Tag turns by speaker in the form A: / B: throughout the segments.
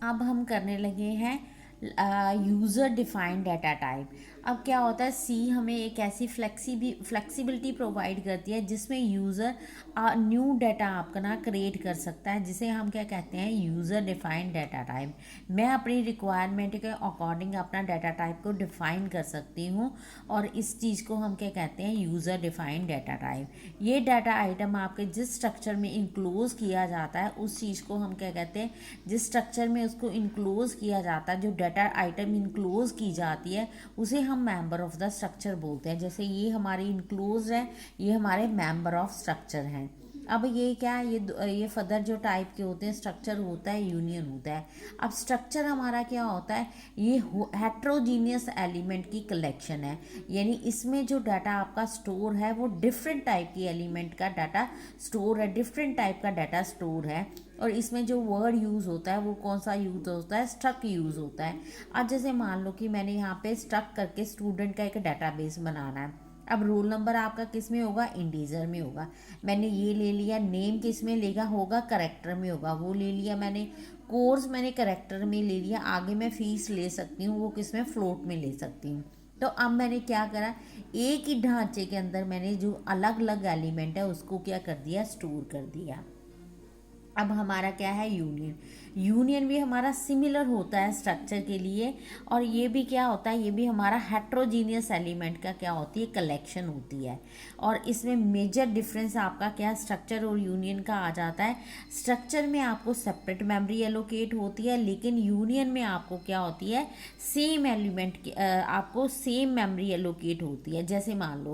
A: अब हम करने लगे हैं यूज़र डिफाइंड डाटा टाइप। अब क्या होता है, सी हमें एक ऐसी फ्लेक्सिबिलिटी प्रोवाइड करती है जिसमें यूज़र न्यू डाटा आपका ना क्रिएट कर सकता है, जिसे हम क्या कहते हैं, यूज़र डिफाइंड डाटा टाइप। मैं अपनी रिक्वायरमेंट के अकॉर्डिंग अपना डाटा टाइप को डिफाइन कर सकती हूँ, और इस चीज़ को हम क्या कहते हैं, यूज़र डिफाइंड डाटा टाइप। ये डाटा आइटम आपके जिस स्ट्रक्चर में इंक्लोज किया जाता है उस चीज़ को हम क्या कहते हैं, जिस स्ट्रक्चर में उसको इंक्लोज किया जाता है, जो डाटा आइटम इंक्लोज की जाती है, उसे हम मेंबर ऑफ द स्ट्रक्चर बोलते हैं। जैसे ये हमारी इंक्लोज है, ये हमारे मेंबर ऑफ स्ट्रक्चर हैं। अब ये क्या है, ये फर्दर जो टाइप के होते हैं, स्ट्रक्चर होता है, यूनियन होता है। अब स्ट्रक्चर हमारा क्या होता है, ये हेट्रोजीनियस एलिमेंट की कलेक्शन है, यानी इसमें जो डाटा आपका स्टोर है वो डिफरेंट टाइप की एलिमेंट का डाटा स्टोर है, डिफरेंट टाइप का डाटा स्टोर है। और इसमें जो वर्ड यूज़ होता है वो कौन सा यूज़ होता है, स्ट्रक यूज़ होता है। अब जैसे मान लो कि मैंने यहाँ पे स्ट्रक करके स्टूडेंट का एक डाटाबेस बनाना है। अब रोल नंबर आपका किस में होगा, इंटीजर में होगा। मैंने ये ले लिया, नेम किस में लेगा, होगा करेक्टर में होगा, वो ले लिया मैंने। कोर्स मैंने करेक्टर में ले लिया, आगे मैं फीस ले सकती हूँ, वो किस में, फ्लोट में ले सकती हूँ। तो अब मैंने क्या करा, एक ही ढांचे के अंदर मैंने जो अलग अलग एलिमेंट है उसको क्या कर दिया, स्टोर कर दिया। अब हमारा क्या है, यूनियन। यूनियन भी हमारा सिमिलर होता है स्ट्रक्चर के लिए, और ये भी क्या होता है, ये भी हमारा हेट्रोजीनियस एलिमेंट का क्या होती है, कलेक्शन होती है। और इसमें मेजर डिफरेंस आपका क्या, स्ट्रक्चर और यूनियन का आ जाता है। स्ट्रक्चर में आपको सेपरेट मेमोरी एलोकेट होती है, लेकिन यूनियन में आपको क्या होती है, सेम एलिमेंट की आपको सेम मेमोरी एलोकेट होती है। जैसे मान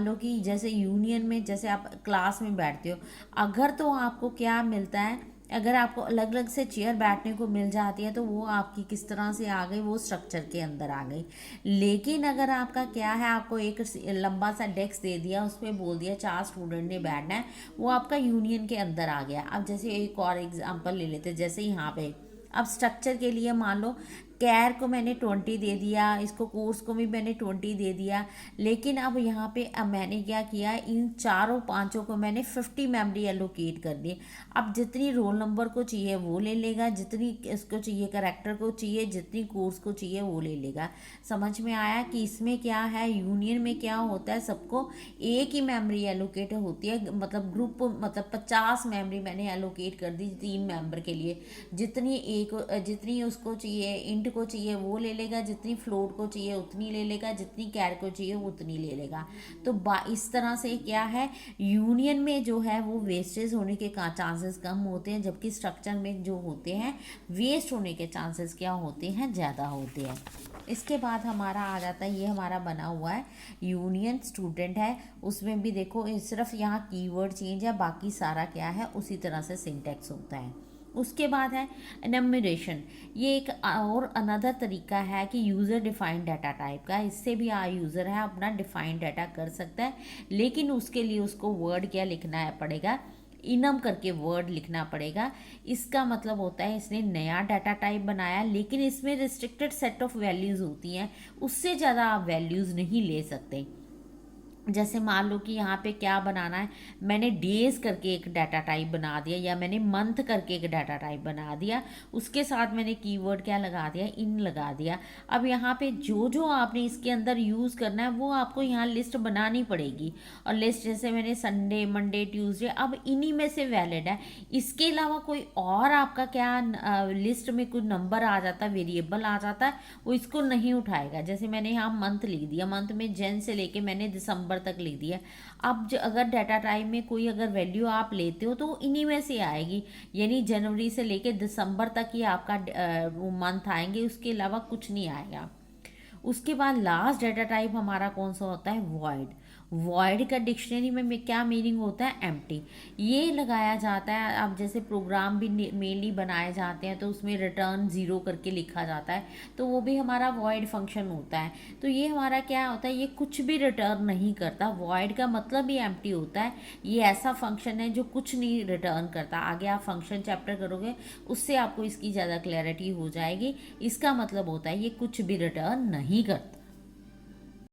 A: लो कि जैसे यूनियन में, जैसे आप क्लास में बैठते हो, अगर तो आपको क्या मिलता है, अगर आपको अलग अलग से चेयर बैठने को मिल जाती है तो वो आपकी किस तरह से आ गई, वो स्ट्रक्चर के अंदर आ गई। लेकिन अगर आपका क्या है, आपको एक लंबा सा डेस्क दे दिया, उस पर बोल दिया 4 स्टूडेंट ने बैठना है, वो आपका यूनियन के अंदर आ गया। अब जैसे एक और एग्जांपल ले लेते हैं, जैसे यहाँ पे अब स्ट्रक्चर के लिए मान लो कैर को मैंने 20 दे दिया, इसको कोर्स को भी मैंने 20 दे दिया, लेकिन अब यहाँ पे अब मैंने क्या किया, इन चारों पांचों को मैंने 50 मेमोरी एलोकेट कर दी। अब जितनी रोल नंबर को चाहिए वो ले लेगा, जितनी इसको चाहिए, करेक्टर को चाहिए, जितनी कोर्स को चाहिए वो ले लेगा। समझ में आया कि इसमें क्या है, यूनियन में क्या होता है, सबको एक ही मेमोरी एलोकेट होती है, मतलब ग्रुप, मतलब 50 मेमोरी मैंने एलोकेट कर दी 3 मेंबर के लिए। जितनी उसको चाहिए, इंट को चाहिए वो ले लेगा, जितनी फ्लोट को चाहिए उतनी ले लेगा, जितनी कैर को चाहिए वो उतनी ले लेगा। तो इस तरह से क्या है, यूनियन में जो है वो वेस्टेज होने के चांसेस कम होते हैं, जबकि स्ट्रक्चर में जो होते हैं वेस्ट होने के चांसेस क्या होते हैं, ज़्यादा होते हैं। इसके बाद हमारा आ जाता है, ये हमारा बना हुआ है यूनियन स्टूडेंट है, उसमें भी देखो सिर्फ यहाँ कीवर्ड चेंज है, बाकी सारा क्या है उसी तरह से सिंटैक्स होता है। उसके बाद है एनमरेशन। ये एक और अनदर तरीका है कि यूज़र डिफाइंड डाटा टाइप का, इससे भी यूज़र है अपना डिफाइंड डाटा कर सकता है, लेकिन उसके लिए उसको वर्ड क्या लिखना है पड़ेगा, इनम करके वर्ड लिखना पड़ेगा। इसका मतलब होता है इसने नया डाटा टाइप बनाया, लेकिन इसमें रिस्ट्रिक्टेड सेट ऑफ वैल्यूज़ होती हैं, उससे ज़्यादा आप वैल्यूज़ नहीं ले सकते। जैसे मान लो कि यहाँ पे क्या बनाना है, मैंने डेज करके एक डाटा टाइप बना दिया, या मैंने मंथ करके एक डाटा टाइप बना दिया, उसके साथ मैंने कीवर्ड क्या लगा दिया, इन लगा दिया। अब यहाँ पे जो जो आपने इसके अंदर यूज़ करना है वो आपको यहाँ लिस्ट बनानी पड़ेगी, और लिस्ट जैसे मैंने संडे, मंडे, ट्यूसडे, अब इन्हीं में से वैलिड है। इसके अलावा कोई और आपका क्या लिस्ट में कोई नंबर आ जाता है, वेरिएबल आ जाता है, वो इसको नहीं उठाएगा। जैसे मैंने यहाँ मंथ लिख दिया, मंथ में जन से लेके मैंने दिसंबर तक लिख दिया। अब अगर डाटा टाइप में कोई अगर वैल्यू आप लेते हो तो इन्हीं में से आएगी, यानी जनवरी से लेके दिसंबर तक ही आपका वो मंथ आएंगे, उसके अलावा कुछ नहीं आएगा। उसके बाद लास्ट डाटा टाइप हमारा कौन सा होता है, वॉइड। वॉइड का डिक्शनरी में क्या मीनिंग होता है, एम्प्टी। ये लगाया जाता है, अब जैसे प्रोग्राम भी मेनली बनाए जाते हैं तो उसमें रिटर्न 0 करके लिखा जाता है, तो वो भी हमारा वॉइड फंक्शन होता है। तो ये हमारा क्या होता है, ये कुछ भी रिटर्न नहीं करता, वॉइड का मतलब ही एम्प्टी होता है। ये ऐसा फंक्शन है जो कुछ नहीं रिटर्न करता। आगे आप फंक्शन चैप्टर करोगे उससे आपको इसकी ज़्यादा क्लैरिटी हो जाएगी। इसका मतलब होता है ये कुछ भी रिटर्न नहीं करता।